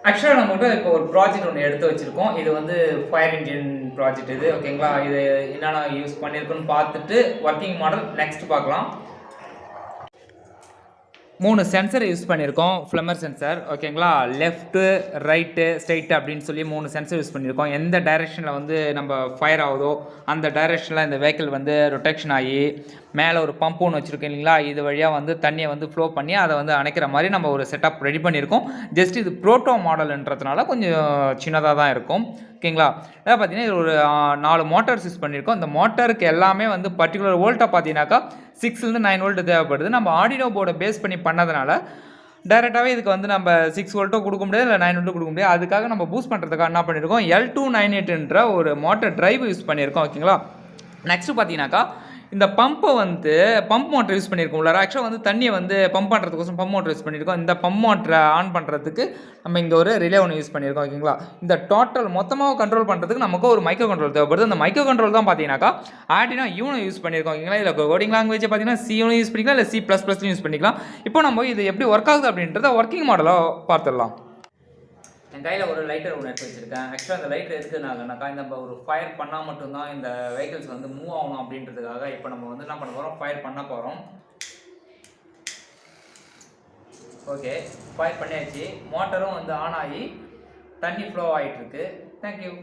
ஆக்சுவலாக நம்மகிட்ட இப்போ ஒரு ப்ராஜெக்ட் ஒன்று எடுத்து வச்சுருக்கோம். இது வந்து ஃபயர் இன்ஜின் ப்ராஜெக்ட் இது. ஓகேங்களா? இது என்னென்ன யூஸ் பண்ணியிருக்குன்னு பார்த்துட்டு ஒர்க்கிங் மாடல் நெக்ஸ்ட் பார்க்கலாம். 3 சென்சர் யூஸ் பண்ணியிருக்கோம். ஃப்ளம்மர் சென்சார் ஓகேங்களா? லெஃப்ட்டு, ரைட்டு, ஸ்ட்ரெயிட் அப்படின்னு சொல்லி 3 சென்சர் யூஸ் பண்ணியிருக்கோம். எந்த டைரெக்ஷனில் வந்து நம்ம ஃபயர் ஆகுதோ அந்த டைரெக்ஷனில் இந்த வெஹிக்கிள் வந்து ரொட்டேஷன் ஆகி மேலே ஒரு பம்ப் ஒன்று வச்சுருக்கோம் இல்லைங்களா? இது வழியாக வந்து தண்ணியை வந்து ஃப்ளோ பண்ணி அதை வந்து அணைக்கிற மாதிரி நம்ம ஒரு செட்டப் ரெடி பண்ணியிருக்கோம். ஜஸ்ட் இது ப்ரோட்டோ மாடல்ன்றதுனால கொஞ்சம் சின்னதாக தான் இருக்கும். ஓகேங்களா? அதாவது பார்த்தீங்கன்னா இது ஒரு 4 மோட்டார்ஸ் யூஸ் பண்ணியிருக்கோம். இந்த மோட்டாருக்கு எல்லாமே வந்து பர்டிகுலர் வோல்ட்டாக பார்த்தீங்கன்னாக்கா 6லேருந்து 9 வோல்ட் தேவைப்படுது. நம்ம ஆர்டினோ போர்டை பேஸ் பண்ணி பண்ணதுனால டைரெக்டாகவே இதுக்கு வந்து நம்ம 6 வோல்ட்டோ கொடுக்க முடியாது, இல்லை 9 வோல்ட்டோ கொடுக்க முடியாது. அதுக்காக நம்ம பூஸ்ட் பண்ணுறதுக்காக என்ன பண்ணியிருக்கோம், L298ன்ற ஒரு மோட்டர் டிரைவ் யூஸ் பண்ணியிருக்கோம். ஓகேங்களா? நெக்ஸ்ட்டு பார்த்தீங்கன்னாக்கா இந்த பம்பை வந்து பம்ப் மோட்டர் யூஸ் பண்ணியிருக்கோம். உள்ளார ஆக்சுவலாக வந்து தண்ணியை வந்து பம்ப் பண்ணுறதுக்கோசம் பம்ப் மோட்டர் யூஸ் பண்ணியிருக்கோம். இந்த பம்ப் மோட்டரை ஆன் பண்ணுறதுக்கு நம்ம இங்கே ஒரு ரிலே ஒன்று யூஸ் பண்ணியிருக்கோம். ஓகேங்களா? இந்த டோட்டல் மொத்தமாக கண்ட்ரோல் பண்ணுறதுக்கு நமக்கு ஒரு மைக்ரோ கண்ட்ரோல் தேவைப்படுது. அந்த மைக்ரோ கண்ட்ரோல் தான் பார்த்தீங்கன்னாக்கா ஆர்டினோ யூனோ யூஸ் பண்ணியிருக்கோம். ஓகேங்களா? இதில் கோடிங் லாங்குவேஜ் பார்த்தீங்கன்னா C யூஸ் பண்ணிக்கலாம், இல்லை C++ யூஸ் பண்ணிக்கலாம். இப்போ நம்ம இது எப்படி ஒர்க் ஆகுது அப்படின்றத ஒர்க்கிங் மாடலாக பார்த்துடலாம். என் கையில் ஒரு லைட்டர் ஒன்று எடுத்து வச்சுருக்கேன். ஆக்சுவலாக அந்த லைட்டர் எதுக்குனாக்கா இந்த ஒரு ஃபயர் பண்ணால் மட்டும்தான் இந்த வெஹிக்கிள்ஸ் வந்து மூவ் ஆகணும் அப்படின்றதுக்காக இப்போ நம்ம வந்து என்ன பண்ண போகிறோம், ஃபயர் பண்ண போகிறோம். ஓகே, ஃபயர் பண்ணியாச்சு. மோட்டரும் வந்து ஆன் ஆகி தண்ணி ஃப்ளோ ஆகிட்டுருக்கு. தேங்க்யூ.